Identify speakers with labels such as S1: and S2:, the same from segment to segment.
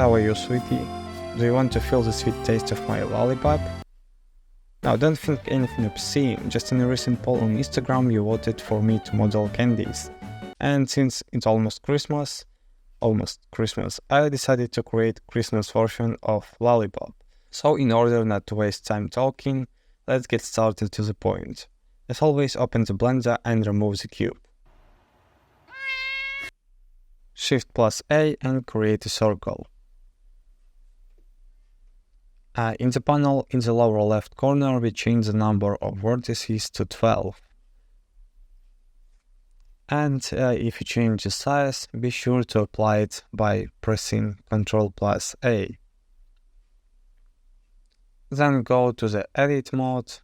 S1: How are you, sweetie? Do you want to feel the sweet taste of my lollipop? Now, don't think anything obscene, just in a recent poll on Instagram you voted for me to model candies. And since it's almost Christmas, I decided to create Christmas version of lollipop. So in order not to waste time talking, let's get started to the point. As always, open the blender and remove the cube. Shift plus A and create a circle. In the panel, in the lower left corner, we change the number of vertices to 12. And if you change the size, be sure to apply it by pressing Ctrl plus A. Then go to the Edit mode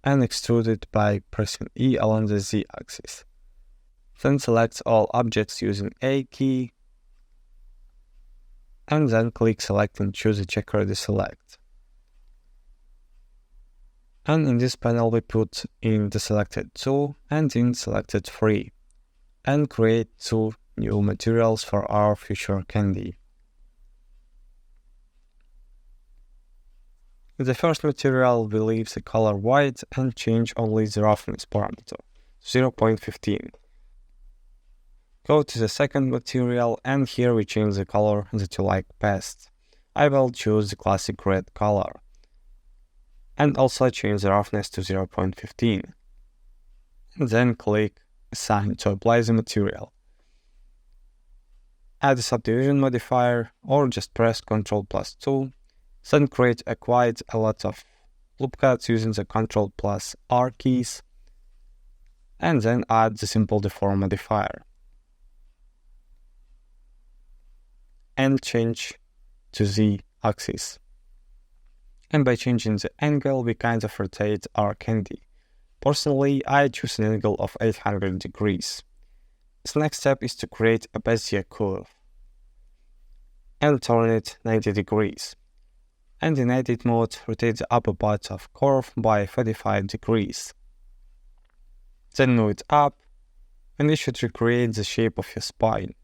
S1: and extrude it by pressing E along the Z-axis. Then select all objects using A key, and then click Select and choose the checker deselect. And in this panel we put in the selected 2 and in selected 3 and create 2 new materials for our future candy. In the first material we leave the color white and change only the roughness parameter, 0.15. Go to the second material and here we change the color that you like best. I will choose the classic red color. And also change the roughness to 0.15. And then click Assign to apply the material. Add a subdivision modifier or just press Ctrl plus 2. Then create quite a lot of loop cuts using the Ctrl plus R keys. And then add the simple deform modifier. And change to Z axis. And by changing the angle, we kind of rotate our candy. Personally, I choose an angle of 800 degrees. The next step is to create a Bezier curve and turn it 90 degrees. And in Edit mode, rotate the upper part of curve by 35 degrees. Then move it up, and you should recreate the shape of your spine.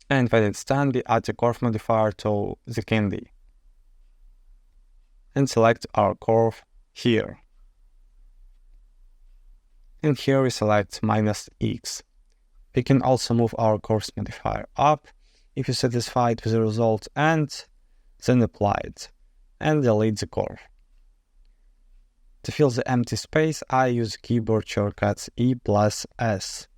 S1: And when it's done, we add the curve modifier to the candy. And select our curve here. And here we select -x. We can also move our curves modifier up if you're satisfied with the result and then apply it. And delete the curve. To fill the empty space, I use keyboard shortcuts E plus S.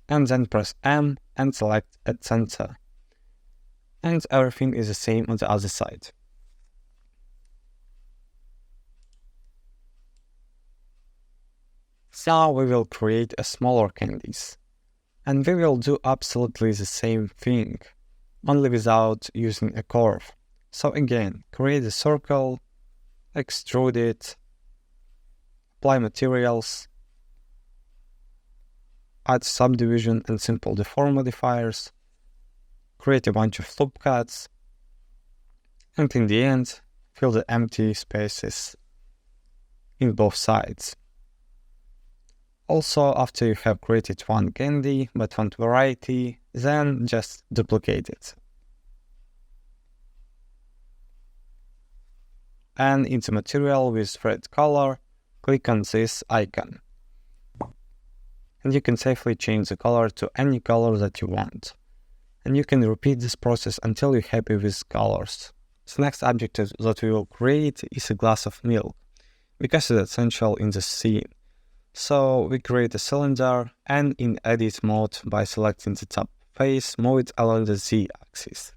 S1: And then press M and select at center. And everything is the same on the other side. So we will create a smaller candies. And we will do absolutely the same thing, only without using a curve. So again, create a circle, extrude it, apply materials, add subdivision and simple deform modifiers, create a bunch of loop cuts, and in the end, fill the empty spaces in both sides. Also, after you have created one candy but want variety, then just duplicate it. And in the material with red color, click on this icon. And you can safely change the color to any color that you want. And you can repeat this process until you're happy with colors. The next object that we will create is a glass of milk, because it's essential in the scene. So we create a cylinder and in Edit mode by selecting the top face, move it along the Z axis.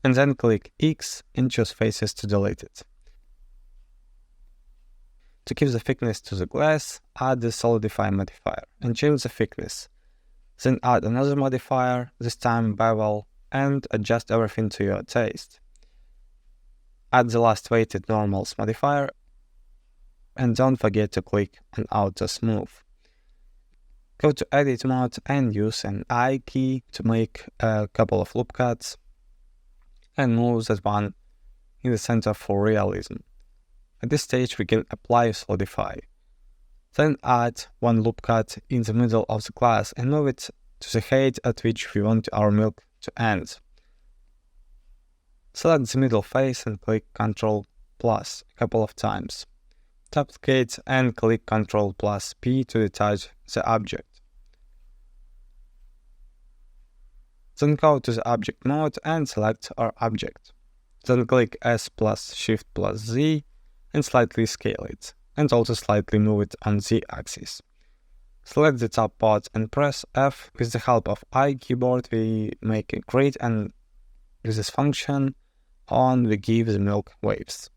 S1: And then click X and choose faces to delete it. To keep the thickness to the glass, add the solidify modifier and change the thickness. Then add another modifier, this time bevel, and adjust everything to your taste. Add the last weighted normals modifier and don't forget to click on Auto Smooth. Go to Edit mode and use an I key to make a couple of loop cuts and move that one in the center for realism. At this stage we can apply Solidify. Then add one loop cut in the middle of the class and move it to the height at which we want our milk to end. Select the middle face and click Ctrl+ a couple of times. Duplicate and click Ctrl+ P to detach the object. Then go to the object mode and select our object. Then click S plus Shift plus Z and slightly scale it, and also slightly move it on Z axis. Select the top part and press F. With the help of I keyboard we make a grid, and with this function on we give the milk waves.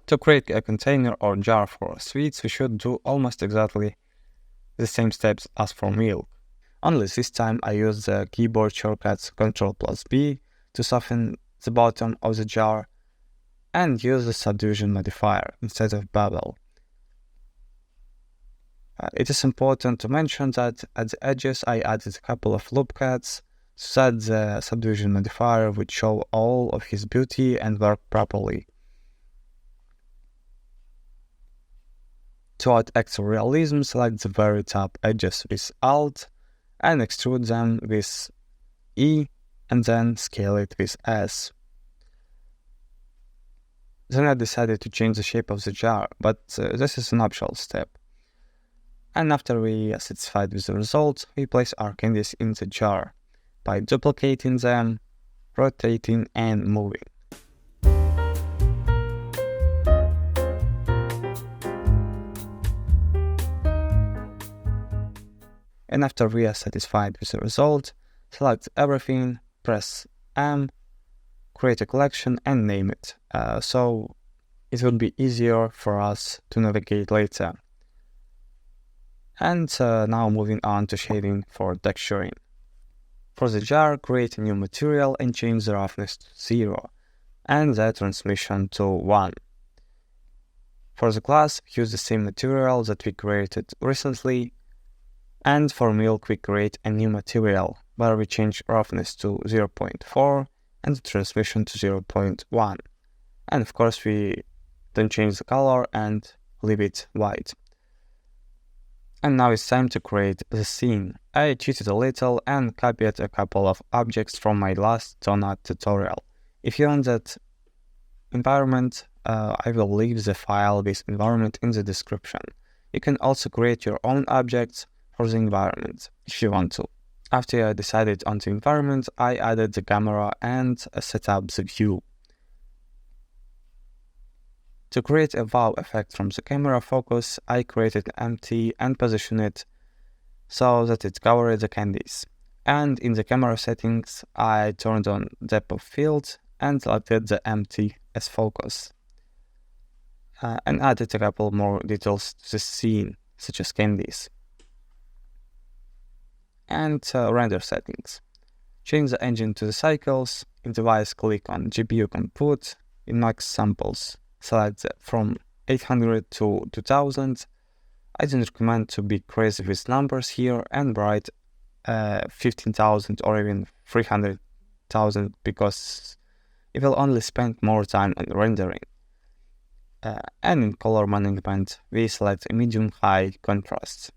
S1: To create a container or jar for sweets we should do almost exactly the same steps as for milk. Only this time I use the keyboard shortcuts Ctrl+B to soften the bottom of the jar and use the subdivision modifier instead of bevel. It is important to mention that at the edges I added a couple of loop cuts so that the subdivision modifier would show all of his beauty and work properly. To add extra realism, select the very top edges with Alt and extrude them with E and then scale it with S. Then I decided to change the shape of the jar, but this is an optional step. And after we are satisfied with the result, we place our candies in the jar by duplicating them, rotating and moving. And after we are satisfied with the result, select everything, press M, create a collection and name it, so it will be easier for us to navigate later. And now moving on to shading for texturing. For the jar, create a new material and change the roughness to 0 and the transmission to 1. For the glass, use the same material that we created recently. And for milk we create a new material where we change roughness to 0.4 and the transmission to 0.1. And of course we don't change the color and leave it white. And now it's time to create the scene. I cheated a little and copied a couple of objects from my last donut tutorial. If you want that environment, I will leave the file with environment in the description. You can also create your own objects for the environment if you want to. After I decided on the environment, I added the camera and set up the view. To create a wow effect from the camera focus, I created empty and positioned it so that it covered the candies. And in the camera settings, I turned on depth of field and selected the empty as focus. And added a couple more details to the scene, such as candies. And render settings. Change the engine to the cycles. In device, click on GPU compute. In max samples, select from 800 to 2000. I don't recommend to be crazy with numbers here and write 15,000 or even 300,000 because you will only spend more time on rendering. And in color management, we select a medium-high contrast.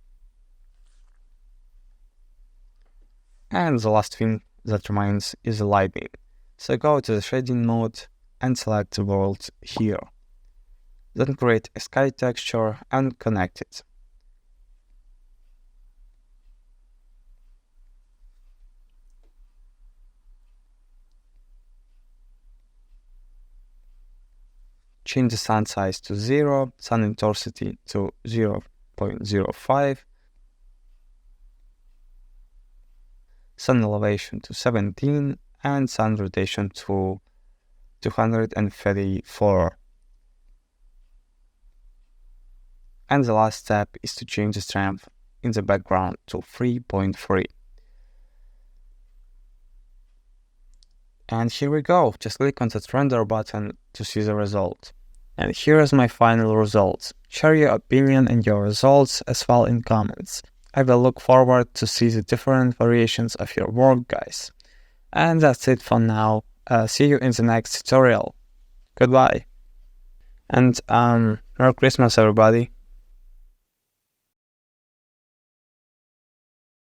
S1: And the last thing that remains is the lighting. So go to the shading mode and select the world here. Then create a sky texture and connect it. Change the sun size to 0, sun intensity to 0.05, sun elevation to 17, and sun rotation to 234. And the last step is to change the strength in the background to 3.3. And here we go. Just click on that render button to see the result. And here is my final result. Share your opinion and your results as well in comments. I will look forward to see the different variations of your work, guys. And that's it for now. See you in the next tutorial. Goodbye. And Merry Christmas, everybody.